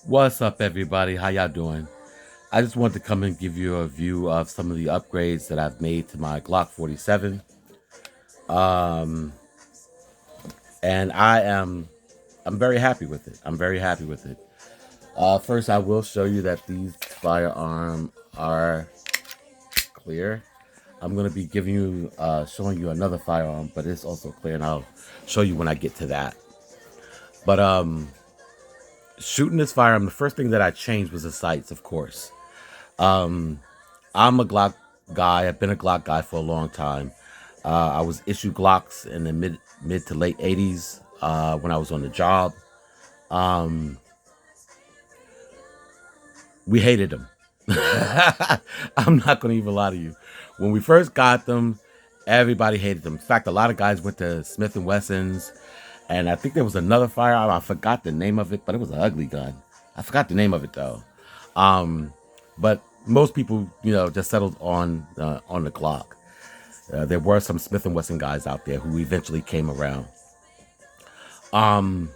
What's up, everybody? How y'all doing? I just wanted to come and give you a view of some of the upgrades that I've made to my Glock 47. Um, and I'm very happy with it. I'm very happy with it. First, I will show you that these firearms are clear. I'm gonna be giving you, showing you another firearm, but it's also clear, and I'll show you when I get to that. But shooting this firearm, the first thing that I changed was the sights, of course. Um, I'm a Glock guy. I've been a Glock guy for a long time. I was issued Glocks in the mid to late '80s when I was on the job. Um, we hated them. I'm not going to even lie to you. When we first got them, everybody hated them. In fact, a lot of guys went to Smith and Wessons, and I think there was another firearm. I forgot the name of it, but it was an ugly gun. I forgot the name of it though. Um, but most people, just settled on the Glock. There were some Smith and Wesson guys out there who eventually came around. Um,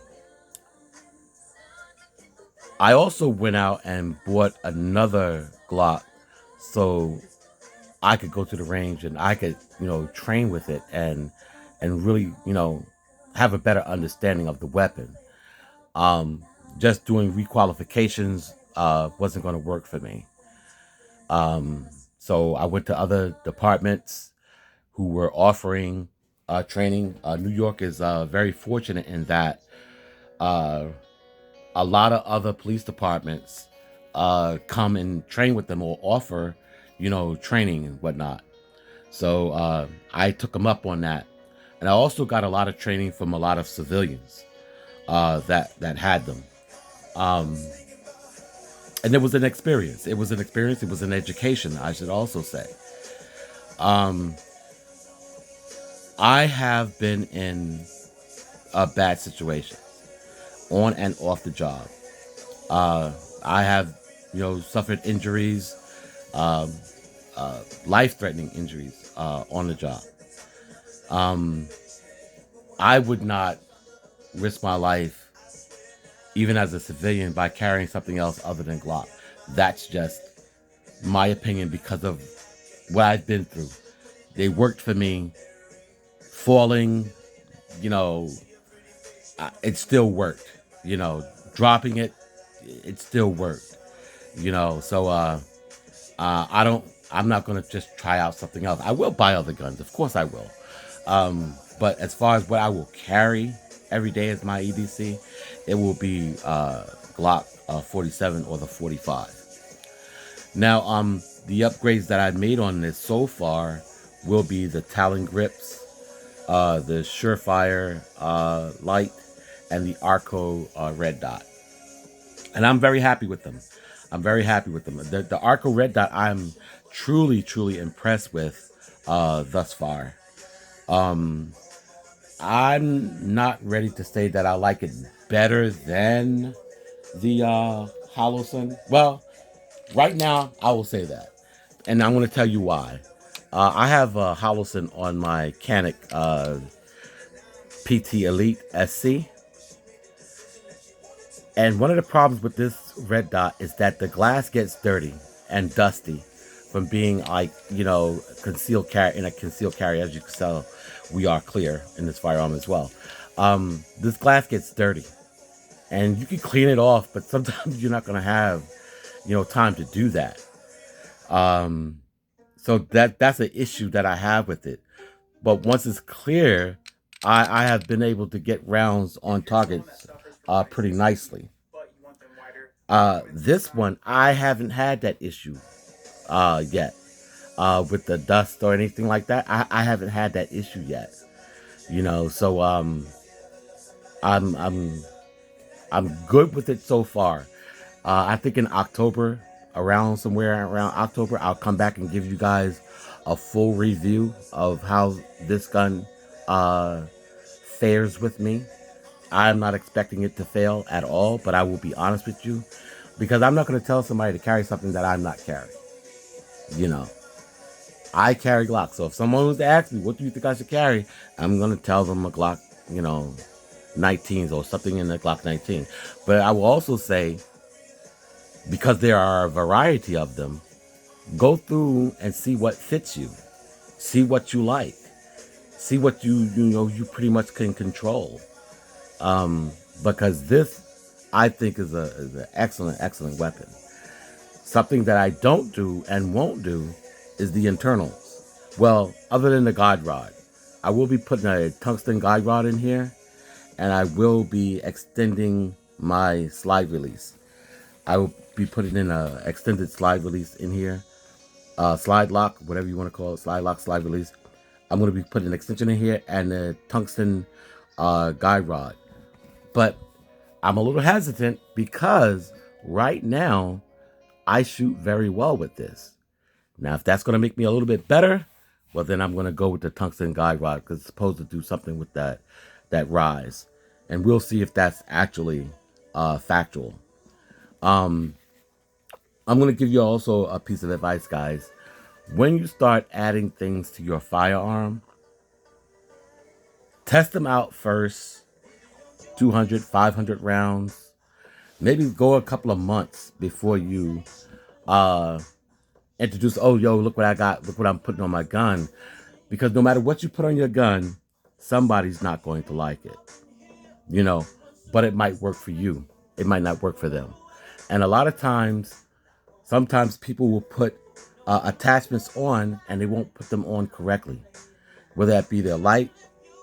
I also went out and bought another Glock so I could go to the range and I could, train with it and really, have a better understanding of the weapon. Um, just doing requalifications wasn't going to work for me. Um, so I went to other departments who were offering training. New York is very fortunate in that uh, a lot of other police departments come and train with them or offer, training and whatnot. So I took them up on that, and I also got a lot of training from a lot of civilians that had them. Um, and it was an experience. It was an experience. It was an education, I should also say. Um, I have been in a bad situation on and off the job. Uh, I have, suffered injuries, um, life-threatening injuries on the job. Um, I would not risk my life, even as a civilian, by carrying something else other than Glock. That's just my opinion because of what I've been through. They worked for me. Falling, you know, it still worked. Dropping it, it still worked. So I don't. I'm not gonna just try out something else. I will buy other guns, of course I will. But as far as what I will carry every day as my EDC, it will be Glock 47 or the 45. Now, the upgrades that I made on this so far will be the Talon grips, the Surefire light, and the Arco red dot. And I'm very happy with them. I'm very happy with them. The Arco red dot, I'm truly, truly impressed with thus far. Um, I'm not ready to say that I like it better than the Holosun. Well, right now, I will say that. And I'm going to tell you why. I have Holosun on my Canic PT Elite SC. And one of the problems with this red dot is that the glass gets dirty and dusty from being like, concealed carry in a concealed carry. As you can tell, we are clear in this firearm as well. This glass gets dirty and you can clean it off, but sometimes you're not going to have, time to do that. So that's an issue that I have with it. But once it's clear, I have been able to get rounds on targets pretty nicely. This one, I haven't had that issue yet with the dust or anything like that. I haven't had that issue yet. So I'm I'm I'm good with it so far. I think in October, somewhere around October, I'll come back and give you guys a full review of how this gun uh, fares with me. I'm not expecting it to fail at all, but I will be honest with you because I'm not going to tell somebody to carry something that I'm not carrying. You know, I carry Glock, so if someone was to ask me, what do you think I should carry? I'm going to tell them a Glock, 19s or something in the Glock 19. But I will also say because there are a variety of them. Go through and see what fits you, see what you like, see what you pretty much can control. Because this, I think, is an excellent weapon. Something that I don't do and won't do is the internals. Well, other than the guide rod, I will be putting a tungsten guide rod in here, and I will be extending my slide release. I will be putting in a extended slide release in here, slide lock, whatever you want to call it, slide lock, slide release. I'm going to be putting an extension in here and a tungsten guide rod. But I'm a little hesitant because right now I shoot very well with this. Now, if that's going to make me a little bit better, well, then I'm going to go with the tungsten guide rod because it's supposed to do something with that rise. And we'll see if that's actually factual. I'm going to give you also a piece of advice, guys. When you start adding things to your firearm, test them out first, 200, 500 rounds. Maybe go a couple of months before you introduce, oh, yo, look what I got, look what I'm putting on my gun. Because no matter what you put on your gun, somebody's not going to like it, but it might work for you. It might not work for them. And a lot of times, sometimes people will put attachments on and they won't put them on correctly. Whether that be the light,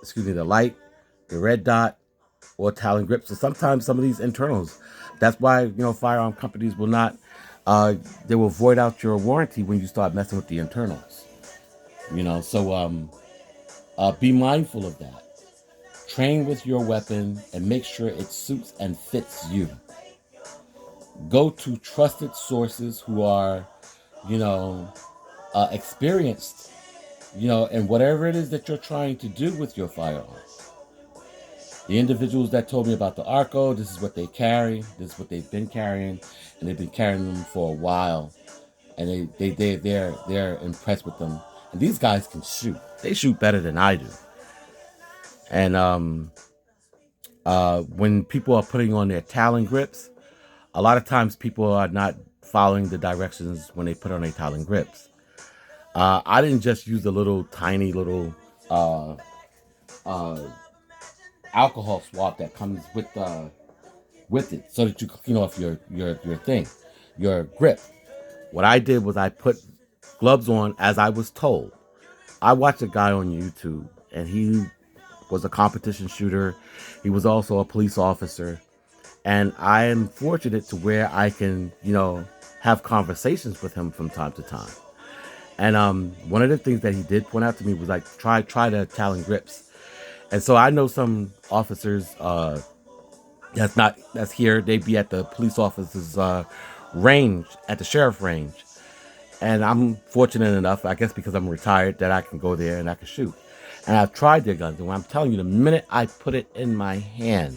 the red dot, or Talon grip. So sometimes some of these internals, that's why, firearm companies will not, they will void out your warranty when you start messing with the internals. So be mindful of that. Train with your weapon and make sure it suits and fits you. Go to trusted sources who are, experienced, in whatever it is that you're trying to do with your firearm. The individuals that told me about the Arco, this is what they carry, this is what they've been carrying, and they've been carrying them for a while, and they're impressed with them. And these guys can shoot. They shoot better than I do. And when people are putting on their Talon grips, a lot of times people are not following the directions when they put on their Talon grips. I didn't just use a little tiny little alcohol swab that comes with it, so that you clean off your grip. What I did was I put gloves on as I was told. I watched a guy on YouTube, and he was a competition shooter. He was also a police officer, and I am fortunate to where I can, have conversations with him from time to time. And one of the things that he did point out to me was like, try the Talon grips. And so I know some officers that's here. They be at the police officer's range, at the sheriff range. And I'm fortunate enough, I guess because I'm retired, that I can go there and I can shoot. And I've tried their guns. And I'm telling you, the minute I put it in my hand,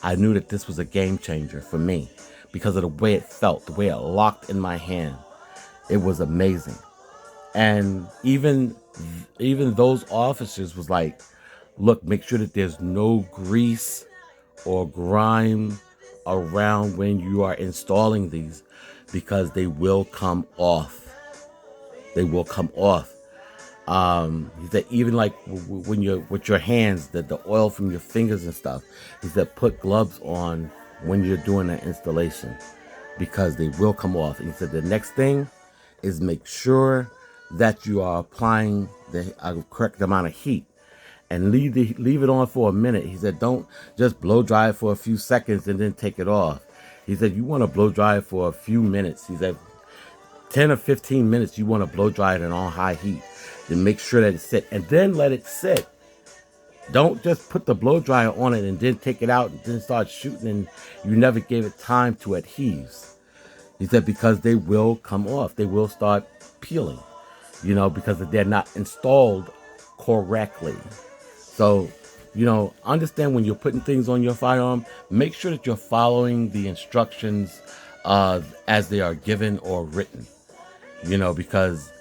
I knew that this was a game changer for me because of the way it felt, the way it locked in my hand. It was amazing. And even those officers was like, look, make sure that there's no grease or grime around when you are installing these, because they will come off. They will come off. He said even like when you're with your hands, the oil from your fingers and stuff, he said put gloves on when you're doing that installation, because they will come off. And he said the next thing is make sure that you are applying the correct amount of heat, and leave it on for a minute. He said don't just blow dry it for a few seconds and then take it off. He said you want to blow dry it for a few minutes. He said 10 or 15 minutes you want to blow dry it on high heat. Then make sure that it sit, and then let it sit. Don't just put the blow dryer on it and then take it out and then start shooting and you never gave it time to adhere. He said because they will come off. They will start peeling, because they're not installed correctly. So, understand when you're putting things on your firearm, make sure that you're following the instructions as they are given or written, because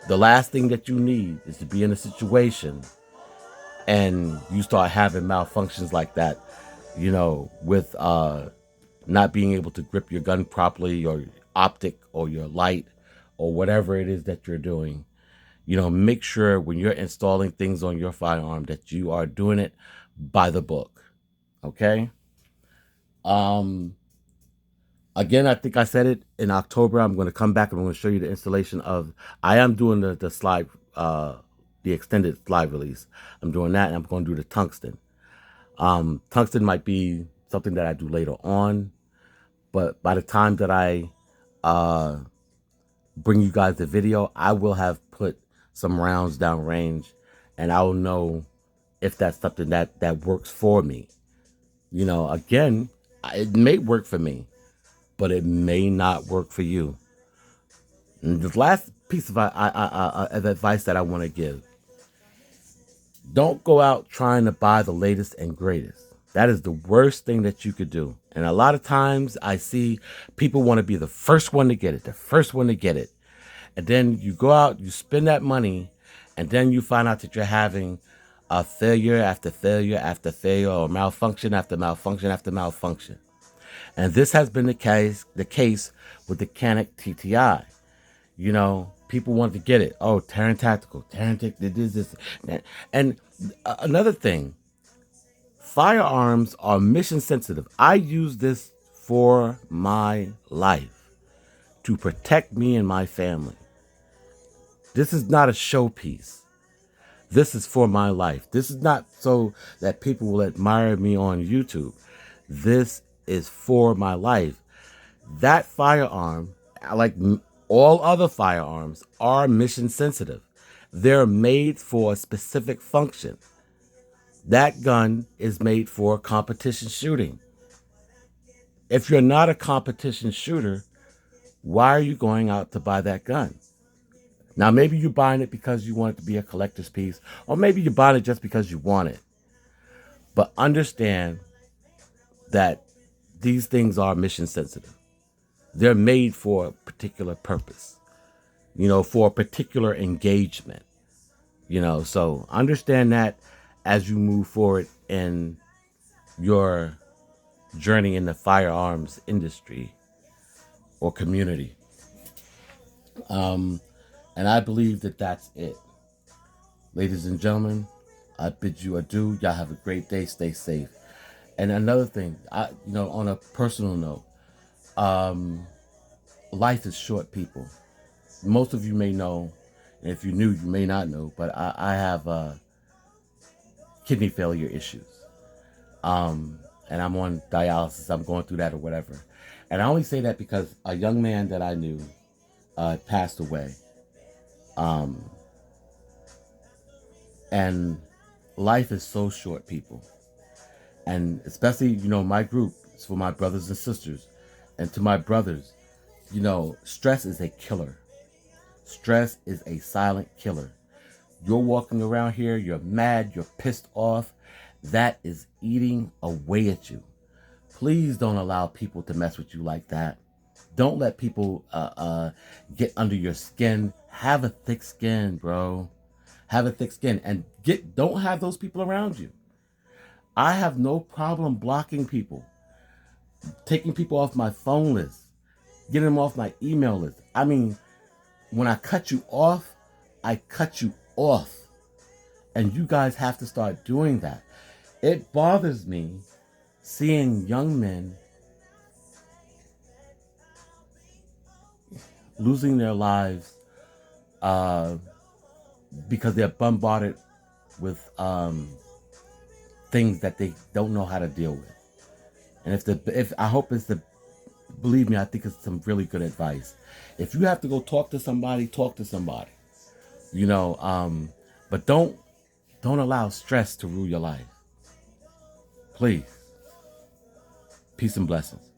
the last thing that you need is to be in a situation and you start having malfunctions like that, with not being able to grip your gun properly, or optic, or your light, or whatever it is that you're doing. Make sure when you're installing things on your firearm that you are doing it by the book. Okay? Um Again, I think I said it in October. I'm going to come back and I'm going to show you the installation of. I am doing the slide, the extended slide release. I'm doing that, and I'm going to do the tungsten. Tungsten might be something that I do later on, but by the time that I uh, bring you guys the video, I will have put some rounds down range, and I will know if that's something that works for me. Again, it may work for me, but it may not work for you. And the last piece of advice that I want to give: don't go out trying to buy the latest and greatest. That is the worst thing that you could do. And a lot of times I see people want to be the first one to get it, the first one to get it. And then you go out, you spend that money, and then you find out that you're having a failure after failure after failure, or malfunction after malfunction after malfunction. And this has been the case with the Canik TTI. People want to get it. Oh, Terran Tactical, Terran Tactical, this. And another thing, firearms are mission sensitive. I use this for my life, to protect me and my family. This is not a showpiece. This is for my life. This is not so that people will admire me on YouTube. This is for my life. That firearm, like all other firearms, are mission sensitive. They're made for a specific function. That gun is made for competition shooting. If you're not a competition shooter, why are you going out to buy that gun? Now, maybe you're buying it because you want it to be a collector's piece, or maybe you're buying it just because you want it. But understand that these things are mission sensitive. They're made for a particular purpose, for a particular engagement, so understand that as you move forward in your journey in the firearms industry or community. And I believe that that's it. Ladies and gentlemen, I bid you adieu. Y'all have a great day. Stay safe. And another thing, on a personal note, life is short, people. Most of you may know, and if you knew, you may not know, but I have kidney failure issues. And I'm on dialysis. I'm going through that or whatever. And I only say that because a young man that I knew passed away. And life is so short, people. And especially, my group is for my brothers and sisters. And to my brothers, stress is a killer. Stress is a silent killer. You're walking around here, you're mad, you're pissed off. That is eating away at you. Please don't allow people to mess with you like that. Don't let people get under your skin. Have a thick skin, bro. Have a thick skin. And don't have those people around you. I have no problem blocking people, taking people off my phone list, getting them off my email list. I mean, when I cut you off, I cut you off. And you guys have to start doing that. It bothers me seeing young men losing their lives because they're bombarded with things that they don't know how to deal with. And if I hope it's believe me, I think it's some really good advice. If you have to go talk to somebody, talk to somebody. But don't allow stress to rule your life. Please. Peace and blessings.